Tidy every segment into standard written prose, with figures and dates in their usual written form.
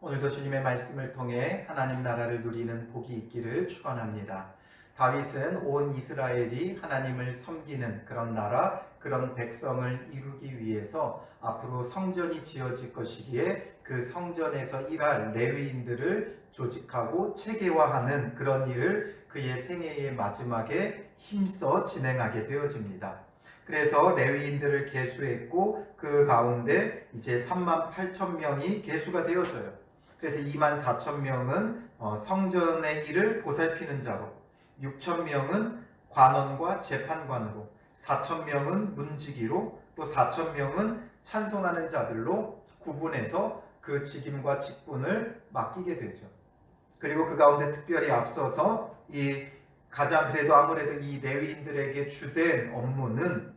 오늘도 주님의 말씀을 통해 하나님 나라를 누리는 복이 있기를 축원합니다. 다윗은 온 이스라엘이 하나님을 섬기는 그런 나라, 그런 백성을 이루기 위해서 앞으로 성전이 지어질 것이기에 그 성전에서 일할 레위인들을 조직하고 체계화하는 그런 일을 그의 생애의 마지막에 힘써 진행하게 되어집니다. 그래서 레위인들을 계수했고 그 가운데 이제 38,000명이 계수가 되어져요. 그래서 24,000명은 성전의 일을 보살피는 자로, 6,000명은 관원과 재판관으로, 4,000명은 문지기로, 또 4,000명은 찬송하는 자들로 구분해서 그 직임과 직분을 맡기게 되죠. 그리고 그 가운데 특별히 앞서서 그래도 아무래도 이 레위인들에게 주된 업무는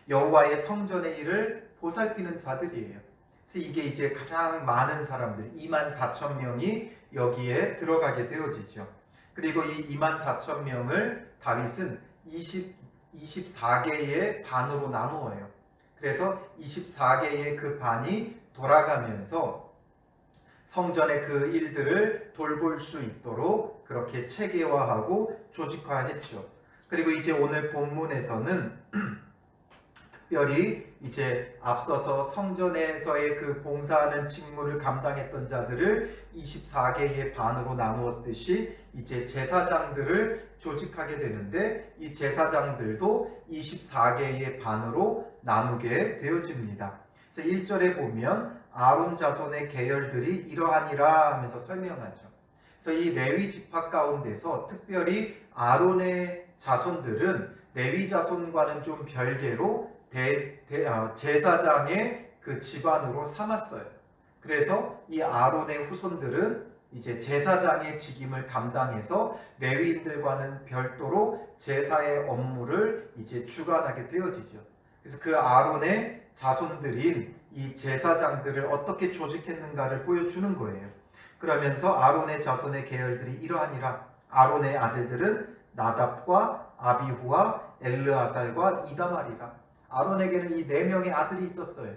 여호와의 성전의 일을 보살피는 자들이에요. 그래서 이게 이제 가장 많은 사람들 24,000명이 여기에 들어가게 되어지죠. 그리고 이 24,000명을 다윗은 24개의 반으로 나누어요. 그래서 24개의 그 반이 돌아가면서 성전의 그 일들을 돌볼 수 있도록 그렇게 체계화하고 조직화했죠. 그리고 이제 오늘 본문에서는 특별히 이제 앞서서 성전에서의 그 봉사하는 직무를 감당했던 자들을 24개의 반으로 나누었듯이 이제 제사장들을 조직하게 되는데 이 제사장들도 24개의 반으로 나누게 되어집니다. 그래서 1절에 보면 아론 자손의 계열들이 이러하니라 하면서 설명하죠. 그래서 이 레위 지파 가운데서 특별히 아론의 자손들은 레위 자손과는 좀 별개로 제사장의 그 집안으로 삼았어요. 그래서 이 아론의 후손들은 이제 제사장의 직임을 감당해서 레위인들과는 별도로 제사의 업무를 이제 주관하게 되어지죠. 그래서 그 아론의 자손들인 이 제사장들을 어떻게 조직했는가를 보여주는 거예요. 그러면서 아론의 자손의 계열들이 이러하니라. 아론의 아들들은 나답과 아비후와 엘르아살과 이다말이라. 아론에게는 이 4명의 아들이 있었어요.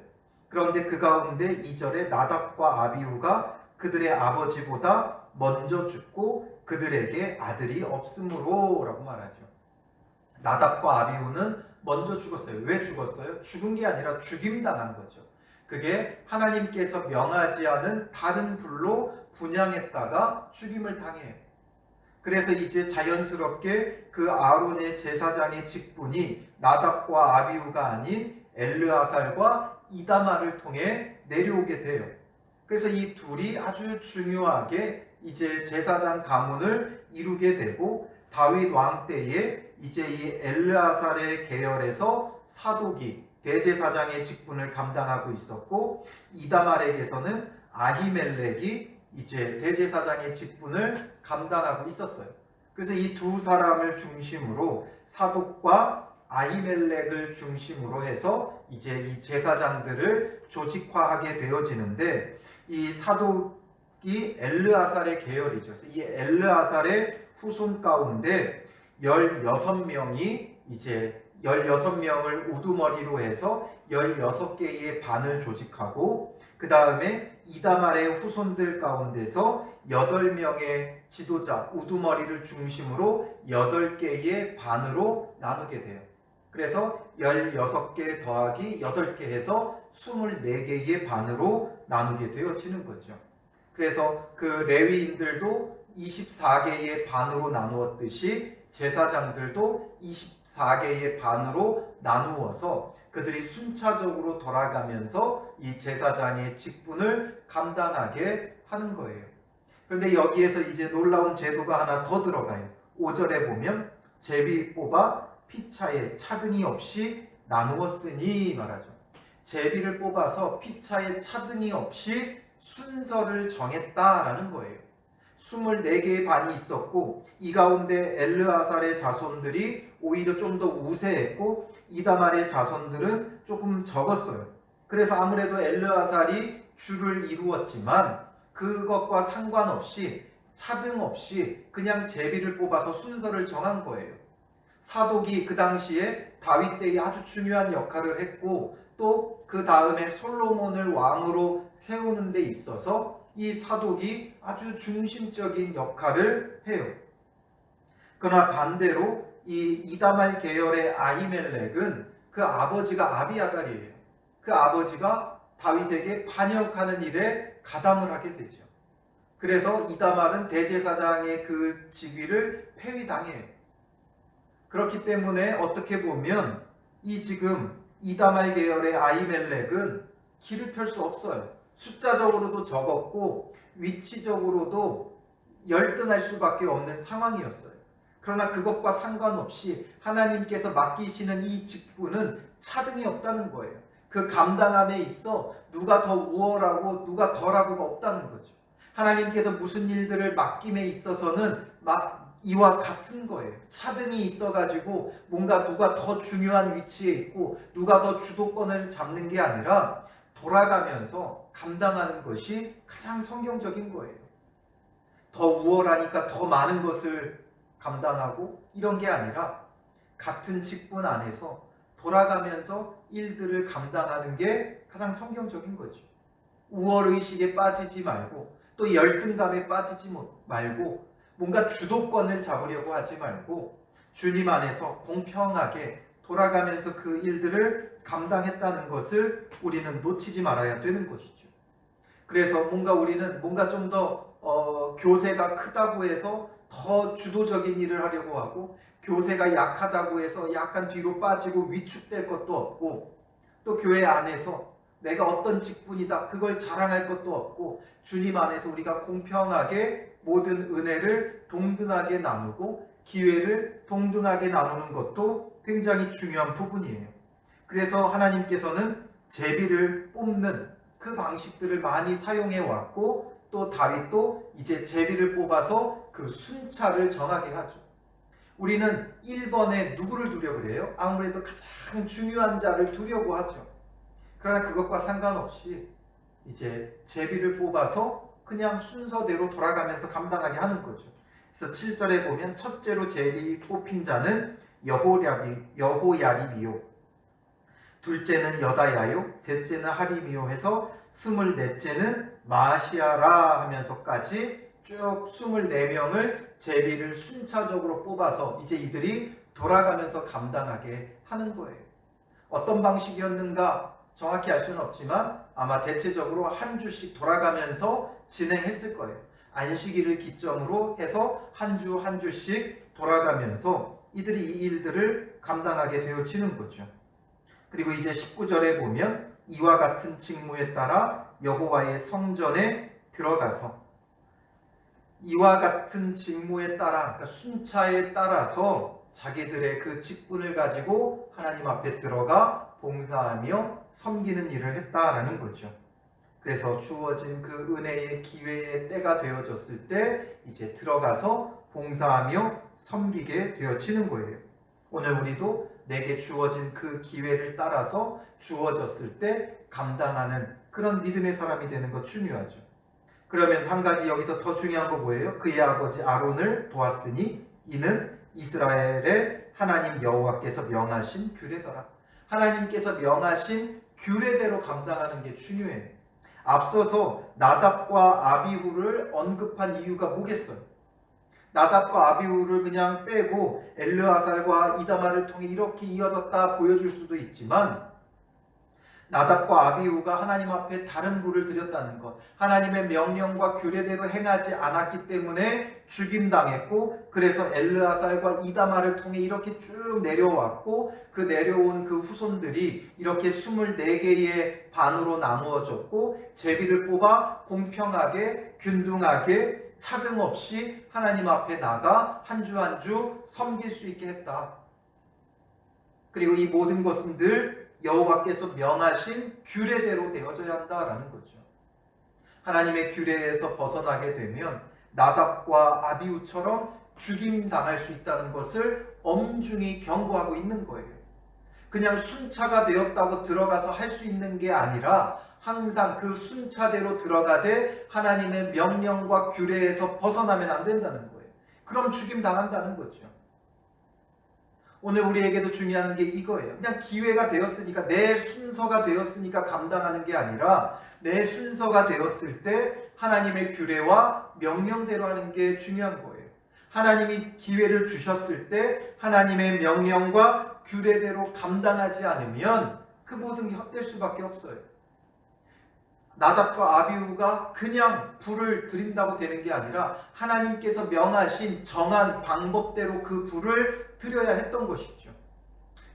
그런데 그 가운데 2절에 나답과 아비후가 그들의 아버지보다 먼저 죽고 그들에게 아들이 없으므로 라고 말하죠. 나답과 아비후는 먼저 죽었어요. 왜 죽었어요? 죽은 게 아니라 죽임당한 거죠. 그게 하나님께서 명하지 않은 다른 불로 분향했다가 죽임을 당해요. 그래서 이제 자연스럽게 그 아론의 제사장의 직분이 나답과 아비후가 아닌 엘르아살과 이다말을 통해 내려오게 돼요. 그래서 이 둘이 아주 중요하게 이제 제사장 가문을 이루게 되고 다윗 왕 때에 이제 이 엘르아살의 계열에서 사독이 대제사장의 직분을 감당하고 있었고 이다말에게서는 아히멜렉이 이제 대제사장의 직분을 감당하고 있었어요. 그래서 이 두 사람을 중심으로 사독과 아히멜렉을 중심으로 해서 이제 이 제사장들을 조직화하게 되어지는데 이 사독이 엘르아살의 계열이죠. 이 엘르아살의 후손 가운데 16명이 이제 16명을 우두머리로 해서 16개의 반을 조직하고 그 다음에 이다말의 후손들 가운데서 8명의 지도자 우두머리를 중심으로 8개의 반으로 나누게 돼요. 그래서 16개 더하기 8개 해서 24개의 반으로 나누게 되어지는 거죠. 그래서 그 레위인들도 24개의 반으로 나누었듯이 제사장들도 24개의 반으로 나누어서 그들이 순차적으로 돌아가면서 이 제사장의 직분을 감당하게 하는 거예요. 그런데 여기에서 이제 놀라운 제도가 하나 더 들어가요. 5절에 보면 제비 뽑아 피차에 차등이 없이 나누었으니 말하죠. 제비를 뽑아서 피차에 차등이 없이 순서를 정했다라는 거예요. 24개의 반이 있었고 이 가운데 엘르아살의 자손들이 오히려 좀 더 우세했고 이다말의 자손들은 조금 적었어요. 그래서 아무래도 엘르아살이 주를 이루었지만 그것과 상관없이 차등 없이 그냥 제비를 뽑아서 순서를 정한 거예요. 사독이 그 당시에 다윗 때에 아주 중요한 역할을 했고 또 그 다음에 솔로몬을 왕으로 세우는 데 있어서 이 사독이 아주 중심적인 역할을 해요. 그러나 반대로 이 이다말 계열의 아히멜렉은 그 아버지가 아비아달이에요. 그 아버지가 다윗에게 반역하는 일에 가담을 하게 되죠. 그래서 이다말은 대제사장의 그 직위를 폐위당해요. 그렇기 때문에 어떻게 보면 이 지금 이다말 계열의 아히멜렉은 길을 펼 수 없어요. 숫자적으로도 적었고 위치적으로도 열등할 수밖에 없는 상황이었어요. 그러나 그것과 상관없이 하나님께서 맡기시는 이 직분은 차등이 없다는 거예요. 그 감당함에 있어 누가 더 우월하고 누가 덜하고가 없다는 거죠. 하나님께서 무슨 일들을 맡김에 있어서는 이와 같은 거예요. 차등이 있어가지고 뭔가 누가 더 중요한 위치에 있고 누가 더 주도권을 잡는 게 아니라 돌아가면서 감당하는 것이 가장 성경적인 거예요. 더 우월하니까 더 많은 것을 감당하고 이런 게 아니라 같은 직분 안에서 돌아가면서 일들을 감당하는 게 가장 성경적인 거죠. 우월의식에 빠지지 말고 또 열등감에 빠지지 말고 뭔가 주도권을 잡으려고 하지 말고 주님 안에서 공평하게 돌아가면서 그 일들을 감당했다는 것을 우리는 놓치지 말아야 되는 것이죠. 그래서 우리는 뭔가 좀 더 교세가 크다고 해서 더 주도적인 일을 하려고 하고 교세가 약하다고 해서 약간 뒤로 빠지고 위축될 것도 없고 또 교회 안에서 내가 어떤 직분이다 그걸 자랑할 것도 없고 주님 안에서 우리가 공평하게 모든 은혜를 동등하게 나누고 기회를 동등하게 나누는 것도 굉장히 중요한 부분이에요. 그래서 하나님께서는 제비를 뽑는 그 방식들을 많이 사용해 왔고 또 다윗도 이제 제비를 뽑아서 그 순찰을 정하게 하죠. 우리는 1번에 누구를 두려고 그래요? 아무래도 가장 중요한 자를 두려고 하죠. 그러나 그것과 상관없이 이제 제비를 뽑아서 그냥 순서대로 돌아가면서 감당하게 하는 거죠. 그래서 7절에 보면 첫째로 제비 뽑힌 자는 여호야립이요, 둘째는 여다야요, 셋째는 하림이요 해서 24째는 마시아라 하면서까지 쭉 24명을 제비를 순차적으로 뽑아서 이제 이들이 돌아가면서 감당하게 하는 거예요. 어떤 방식이었는가 정확히 알 수는 없지만 아마 대체적으로 한 주씩 돌아가면서 진행했을 거예요. 안식일을 기점으로 해서 한 주 한 주씩 돌아가면서 이들이 이 일들을 감당하게 되어지는 거죠. 그리고 이제 19절에 보면 이와 같은 직무에 따라 여호와의 성전에 들어가서 이와 같은 직무에 따라 그러니까 순차에 따라서 자기들의 그 직분을 가지고 하나님 앞에 들어가 봉사하며 섬기는 일을 했다라는 거죠. 그래서 주어진 그 은혜의 기회의 때가 되어졌을 때 이제 들어가서 봉사하며 섬기게 되어지는 거예요. 오늘 우리도 내게 주어진 그 기회를 따라서 주어졌을 때 감당하는 그런 믿음의 사람이 되는 것 중요하죠. 그러면서 한 가지 여기서 더 중요한 거 뭐예요? 그의 아버지 아론을 도왔으니 이는 이스라엘의 하나님 여호와께서 명하신 규례더라. 하나님께서 명하신 규례대로 감당하는 게 중요해요. 앞서서 나답과 아비후를 언급한 이유가 뭐겠어요? 나답과 아비후를 그냥 빼고 엘르아살과 이다말을 통해 이렇게 이어졌다 보여줄 수도 있지만 나답과 아비후가 하나님 앞에 다른 불을 드렸다는 것, 하나님의 명령과 규례대로 행하지 않았기 때문에 죽임당했고 그래서 엘르아살과 이다말을 통해 이렇게 쭉 내려왔고 그 내려온 그 후손들이 이렇게 24개의 반으로 나누어졌고 제비를 뽑아 공평하게 균등하게 차등 없이 하나님 앞에 나가 한 주 한 주 섬길 수 있게 했다. 그리고 이 모든 것은 늘 여호와께서 명하신 규례대로 되어져야 한다라는 거죠. 하나님의 규례에서 벗어나게 되면 나답과 아비후처럼 죽임당할 수 있다는 것을 엄중히 경고하고 있는 거예요. 그냥 순차가 되었다고 들어가서 할 수 있는 게 아니라 항상 그 순차대로 들어가되 하나님의 명령과 규례에서 벗어나면 안 된다는 거예요. 그럼 죽임당한다는 거죠. 오늘 우리에게도 중요한 게 이거예요. 그냥 기회가 되었으니까 내 순서가 되었으니까 감당하는 게 아니라 내 순서가 되었을 때 하나님의 규례와 명령대로 하는 게 중요한 거예요. 하나님이 기회를 주셨을 때 하나님의 명령과 규례대로 감당하지 않으면 그 모든 게 헛될 수밖에 없어요. 나답과 아비후가 그냥 불을 드린다고 되는 게 아니라 하나님께서 명하신 정한 방법대로 그 불을 드려야 했던 것이죠.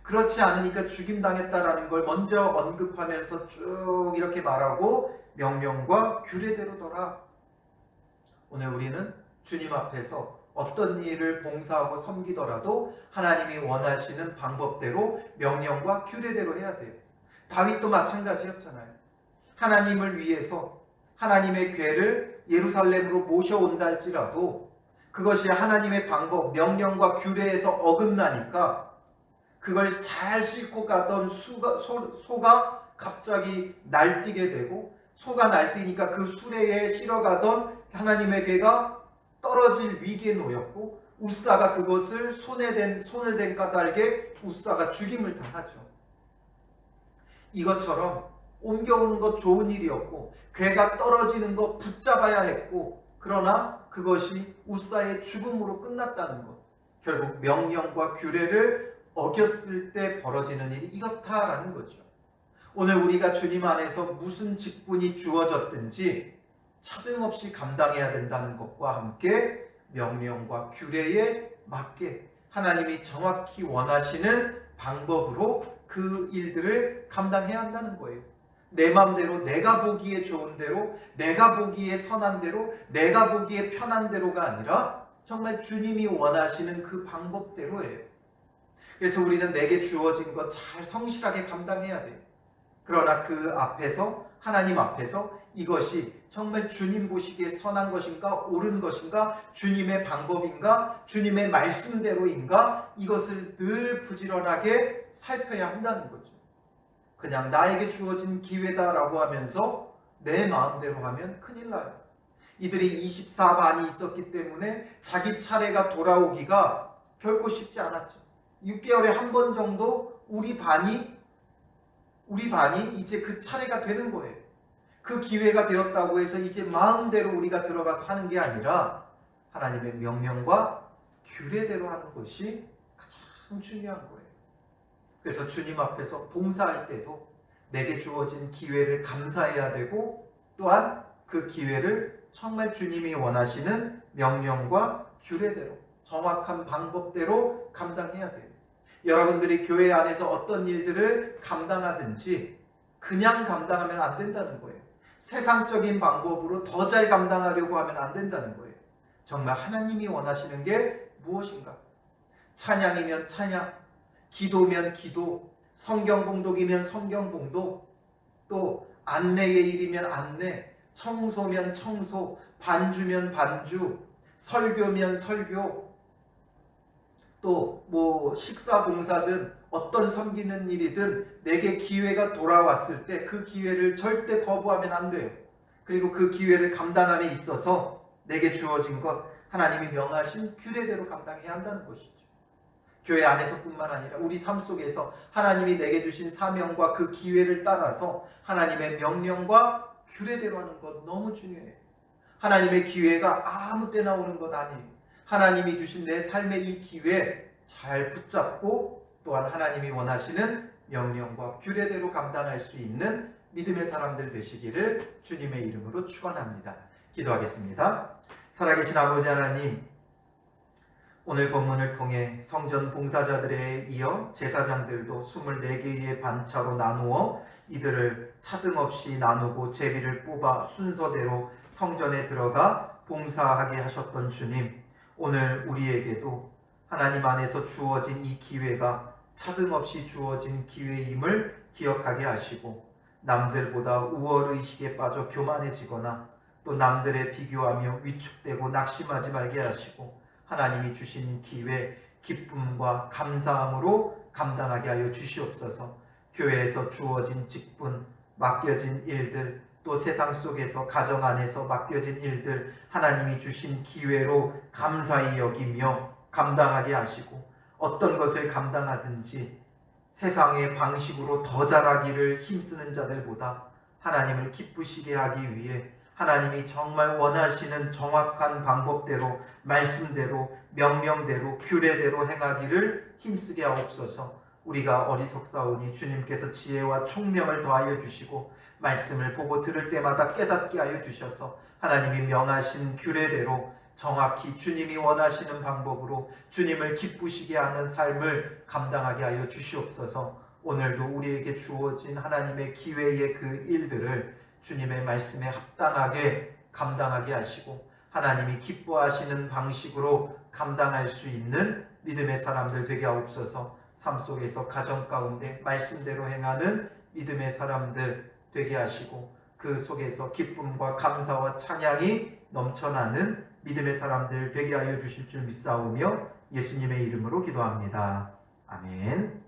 그렇지 않으니까 죽임당했다라는 걸 먼저 언급하면서 쭉 이렇게 말하고 명령과 규례대로더라. 오늘 우리는 주님 앞에서 어떤 일을 봉사하고 섬기더라도 하나님이 원하시는 방법대로 명령과 규례대로 해야 돼요. 다윗도 마찬가지였잖아요. 하나님을 위해서 하나님의 궤를 예루살렘으로 모셔온다 할지라도 그것이 하나님의 방법, 명령과 규례에서 어긋나니까 그걸 잘 싣고 가던 소가 갑자기 날뛰게 되고, 소가 날뛰니까 그 수레에 실어가던 하나님의 궤가 떨어질 위기에 놓였고, 웃사가 그것을 손을 댄 까닭에 웃사가 죽임을 당하죠. 이것처럼 옮겨오는 것 좋은 일이었고 궤가 떨어지는 것 붙잡아야 했고, 그러나 그것이 웃사의 죽음으로 끝났다는 것, 결국 명령과 규례를 어겼을 때 벌어지는 일이 이렇다라는 거죠. 오늘 우리가 주님 안에서 무슨 직분이 주어졌든지 차등없이 감당해야 된다는 것과 함께 명령과 규례에 맞게 하나님이 정확히 원하시는 방법으로 그 일들을 감당해야 한다는 거예요. 내 마음대로, 내가 보기에 좋은 대로, 내가 보기에 선한 대로, 내가 보기에 편한 대로가 아니라 정말 주님이 원하시는 그 방법대로예요. 그래서 우리는 내게 주어진 것 잘 성실하게 감당해야 돼요. 그러나 그 앞에서, 하나님 앞에서 이것이 정말 주님 보시기에 선한 것인가, 옳은 것인가, 주님의 방법인가, 주님의 말씀대로인가, 이것을 늘 부지런하게 살펴야 한다는 거죠. 그냥 나에게 주어진 기회다라고 하면서 내 마음대로 하면 큰일 나요. 이들이 24반이 있었기 때문에 자기 차례가 돌아오기가 결코 쉽지 않았죠. 6개월에 한 번 정도 우리 반이 이제 그 차례가 되는 거예요. 그 기회가 되었다고 해서 이제 마음대로 우리가 들어가서 하는 게 아니라 하나님의 명령과 규례대로 하는 것이 가장 중요한 거예요. 그래서 주님 앞에서 봉사할 때도 내게 주어진 기회를 감사해야 되고, 또한 그 기회를 정말 주님이 원하시는 명령과 규례대로, 정확한 방법대로 감당해야 돼요. 여러분들이 교회 안에서 어떤 일들을 감당하든지 그냥 감당하면 안 된다는 거예요. 세상적인 방법으로 더 잘 감당하려고 하면 안 된다는 거예요. 정말 하나님이 원하시는 게 무엇인가? 찬양이면 찬양, 기도면 기도, 성경 봉독이면 성경 봉독, 또 안내의 일이면 안내, 청소면 청소, 반주면 반주, 설교면 설교, 또 뭐 식사 봉사든 어떤 섬기는 일이든 내게 기회가 돌아왔을 때 그 기회를 절대 거부하면 안 돼요. 그리고 그 기회를 감당함에 있어서 내게 주어진 것, 하나님이 명하신 규례대로 감당해야 한다는 것이죠. 교회 안에서뿐만 아니라 우리 삶 속에서 하나님이 내게 주신 사명과 그 기회를 따라서 하나님의 명령과 규례대로 하는 것 너무 중요해요. 하나님의 기회가 아무 때나 오는 것 아니에요. 하나님이 주신 내 삶의 이 기회 잘 붙잡고, 또한 하나님이 원하시는 명령과 규례대로 감당할 수 있는 믿음의 사람들 되시기를 주님의 이름으로 축원합니다. 기도하겠습니다. 살아계신 아버지 하나님, 오늘 본문을 통해 성전 봉사자들에 이어 제사장들도 24개의 반차로 나누어 이들을 차등없이 나누고 제비를 뽑아 순서대로 성전에 들어가 봉사하게 하셨던 주님, 오늘 우리에게도 하나님 안에서 주어진 이 기회가 차등없이 주어진 기회임을 기억하게 하시고, 남들보다 우월의식에 빠져 교만해지거나 또 남들에 비교하며 위축되고 낙심하지 말게 하시고, 하나님이 주신 기회, 기쁨과 감사함으로 감당하게 하여 주시옵소서. 교회에서 주어진 직분, 맡겨진 일들, 또 세상 속에서 가정 안에서 맡겨진 일들, 하나님이 주신 기회로 감사히 여기며 감당하게 하시고, 어떤 것을 감당하든지 세상의 방식으로 더 잘하기를 힘쓰는 자들보다 하나님을 기쁘시게 하기 위해 하나님이 정말 원하시는 정확한 방법대로, 말씀대로, 명령대로, 규례대로 행하기를 힘쓰게 하옵소서. 우리가 어리석사오니 주님께서 지혜와 총명을 더하여 주시고 말씀을 보고 들을 때마다 깨닫게 하여 주셔서 하나님이 명하신 규례대로 정확히 주님이 원하시는 방법으로 주님을 기쁘시게 하는 삶을 감당하게 하여 주시옵소서. 오늘도 우리에게 주어진 하나님의 기회의 그 일들을 주님의 말씀에 합당하게 감당하게 하시고 하나님이 기뻐하시는 방식으로 감당할 수 있는 믿음의 사람들 되게 하옵소서. 삶 속에서 가정 가운데 말씀대로 행하는 믿음의 사람들 되게 하시고 그 속에서 기쁨과 감사와 찬양이 넘쳐나는 믿음의 사람들 되게 하여 주실 줄 믿사오며 예수님의 이름으로 기도합니다. 아멘.